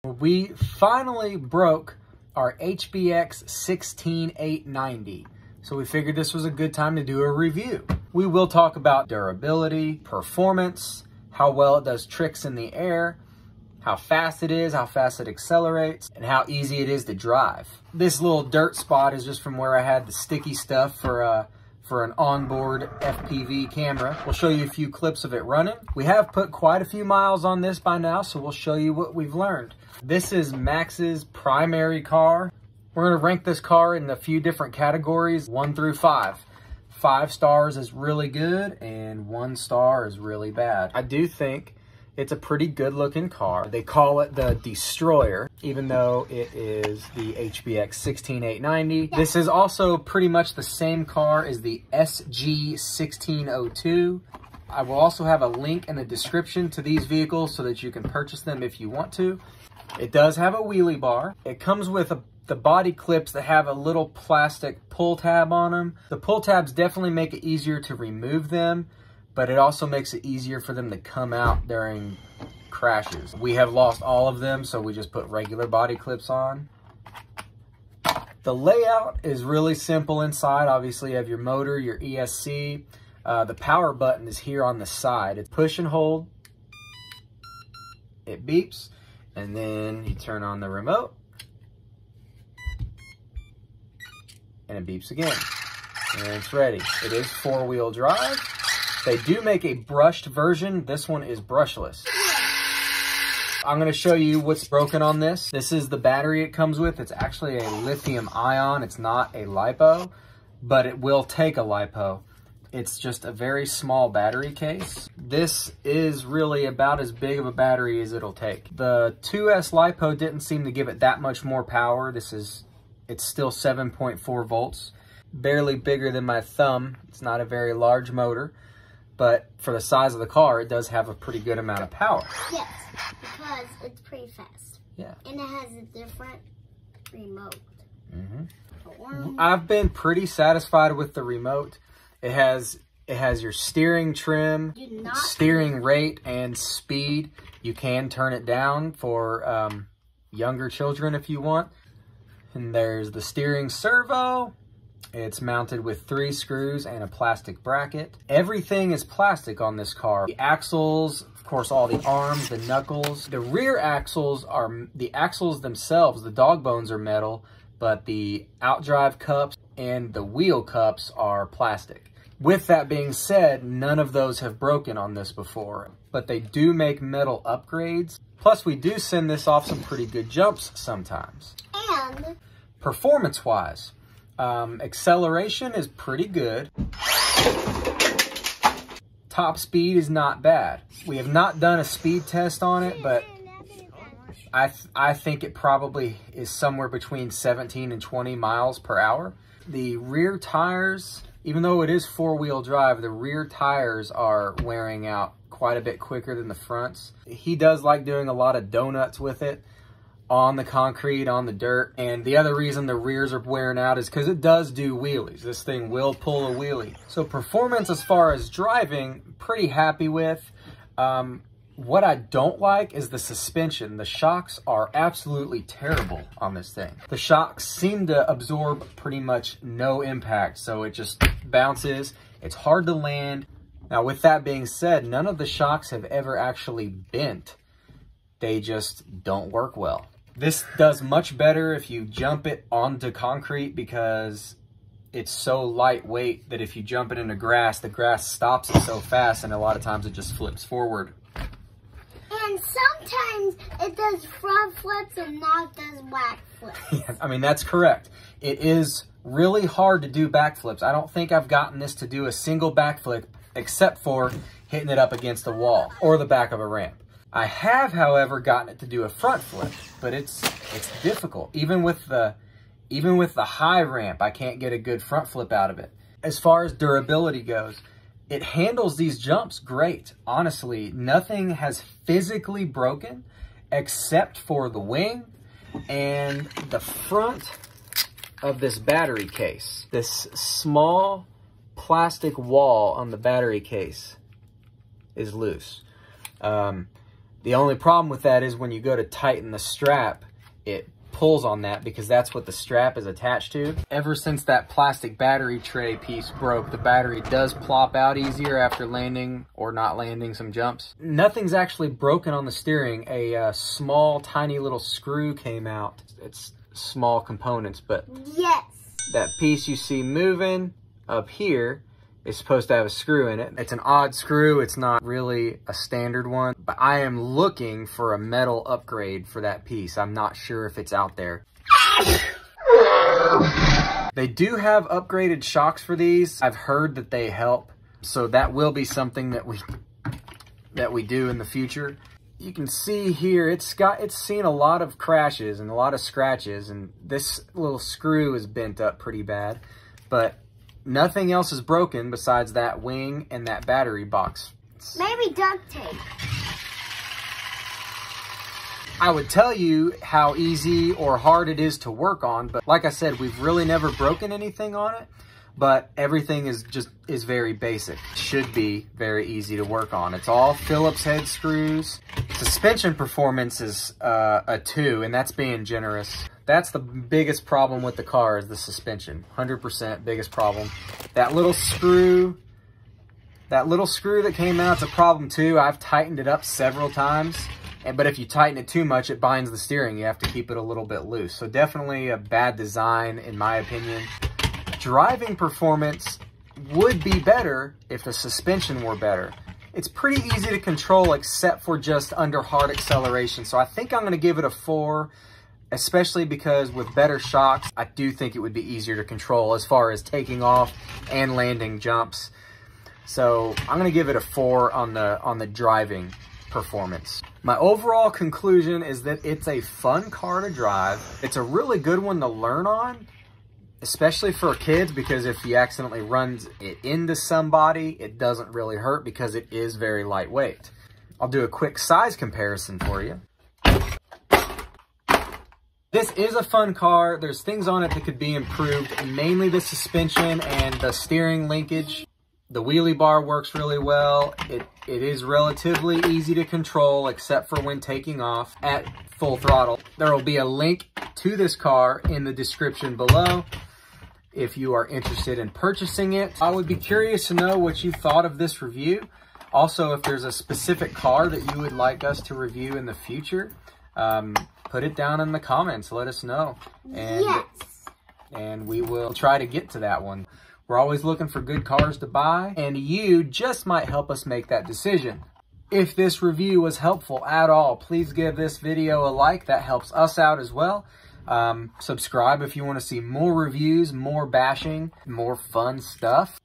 We finally broke our HBX 16890. So we figured this was a good time to do a review. We will talk about durability, performance, how well it does tricks in the air, how fast it is, how fast it accelerates, and how easy it is to drive. This little dirt spot is just from where I had the sticky stuff for an onboard FPV camera. We'll show you a few clips of it running. We have put quite a few miles on this by now, so we'll show you what we've learned. This is Max's primary car. We're gonna rank this car in a few different categories, 1 through 5. 5 stars is really good and 1 star is really bad. I do think it's a pretty good looking car. They call it the Destroyer, even though it is the HBX 16890. This is also pretty much the same car as the SG1602. I will also have a link in the description to these vehicles so that you can purchase them if you want to. It does have a wheelie bar. It comes with the body clips that have a little plastic pull tab on them. The pull tabs definitely make it easier to remove them, but it also makes it easier for them to come out during crashes. We have lost all of them, so we just put regular body clips on. The layout is really simple inside. Obviously, you have your motor, your ESC. The power button is here on the side. It's push and hold. It beeps, and then you turn on the remote, and it beeps again, and it's ready. It is 4-wheel drive. They do make a brushed version. This one is brushless. I'm gonna show you what's broken on this. This is the battery it comes with. It's actually a lithium ion. It's not a LiPo, but it will take a LiPo. It's just a very small battery case. This is really about as big of a battery as it'll take. The 2S LiPo didn't seem to give it that much more power. It's still 7.4 volts, barely bigger than my thumb. It's not a very large motor, but for the size of the car, it does have a pretty good amount of power. Yes, because it's pretty fast. Yeah. And it has a different remote. I've been pretty satisfied with the remote. It has your steering trim, steering rate, and speed. You can turn it down for younger children if you want. And there's the steering servo. It's mounted with 3 screws and a plastic bracket. Everything is plastic on this car. The axles, of course, all the arms, the knuckles. The rear axles are, the axles themselves, the dog bones are metal, but the outdrive cups and the wheel cups are plastic. With that being said, none of those have broken on this before, but they do make metal upgrades. Plus, we do send this off some pretty good jumps sometimes. And performance-wise, acceleration is pretty good. Top speed is not bad. We have not done a speed test on it, but I think it probably is somewhere between 17 and 20 miles per hour. The rear tires, even though it is 4-wheel drive, the rear tires are wearing out quite a bit quicker than the fronts. He does like doing a lot of donuts with it on the concrete, on the dirt. And the other reason the rears are wearing out is because it does do wheelies. This thing will pull a wheelie. So performance as far as driving, pretty happy with. What I don't like is the suspension. The shocks are absolutely terrible on this thing. The shocks seem to absorb pretty much no impact, so it just bounces. It's hard to land. Now, with that being said, none of the shocks have ever actually bent. They just don't work well. This does much better if you jump it onto concrete because it's so lightweight that if you jump it into grass, the grass stops it so fast, and a lot of times it just flips forward. And sometimes it does front flips and not does back flips. Yeah, I mean, that's correct. It is really hard to do backflips. I don't think I've gotten this to do a single backflip except for hitting it up against the wall or the back of a ramp. I have, however, gotten it to do a front flip, but it's difficult. Even with the high ramp, I can't get a good front flip out of it. As far as durability goes, it handles these jumps great. Honestly, nothing has physically broken except for the wing and the front of this battery case. This small plastic wall on the battery case is loose. The only problem with that is when you go to tighten the strap, it pulls on that because that's what the strap is attached to. Ever since that plastic battery tray piece broke, the battery does plop out easier after landing or not landing some jumps. Nothing's actually broken on the steering. A small, tiny little screw came out. It's small components, but yes, that piece you see moving up here is supposed to have a screw in it. It's an odd screw. It's not really a standard one, but I am looking for a metal upgrade for that piece. I'm not sure if it's out there. They do have upgraded shocks for these. I've heard that they help, so that will be something that we do in the future. You can see here, it's seen a lot of crashes and a lot of scratches, and this little screw is bent up pretty bad, but nothing else is broken besides that wing and that battery box. Maybe duct tape. I would tell you how easy or hard it is to work on, but like I said, we've really never broken anything on it, but everything is very basic. It should be very easy to work on. It's all Phillips head screws. Suspension performance is a 2, and that's being generous. That's the biggest problem with the car, is the suspension. 100% biggest problem. That little screw that came out is a problem too. I've tightened it up several times, but if you tighten it too much, it binds the steering. You have to keep it a little bit loose. So definitely a bad design, in my opinion. Driving performance would be better if the suspension were better. It's pretty easy to control except for just under hard acceleration. So I think I'm going to give it a 4. Especially because with better shocks, I do think it would be easier to control as far as taking off and landing jumps. So I'm gonna give it a 4 on the driving performance. My overall conclusion is that it's a fun car to drive. It's a really good one to learn on, especially for kids, because if you accidentally run it into somebody, it doesn't really hurt because it is very lightweight. I'll do a quick size comparison for you. This is a fun car. There's things on it that could be improved, mainly the suspension and the steering linkage. The wheelie bar works really well. It is relatively easy to control except for when taking off at full throttle. There will be a link to this car in the description below if you are interested in purchasing it. I would be curious to know what you thought of this review. Also, if there's a specific car that you would like us to review in the future, put it down in the comments. Let us know. And we will try to get to that one. We're always looking for good cars to buy, and you just might help us make that decision. If this review was helpful at all, please give this video a like. That helps us out as well. Subscribe if you want to see more reviews, more bashing, more fun stuff.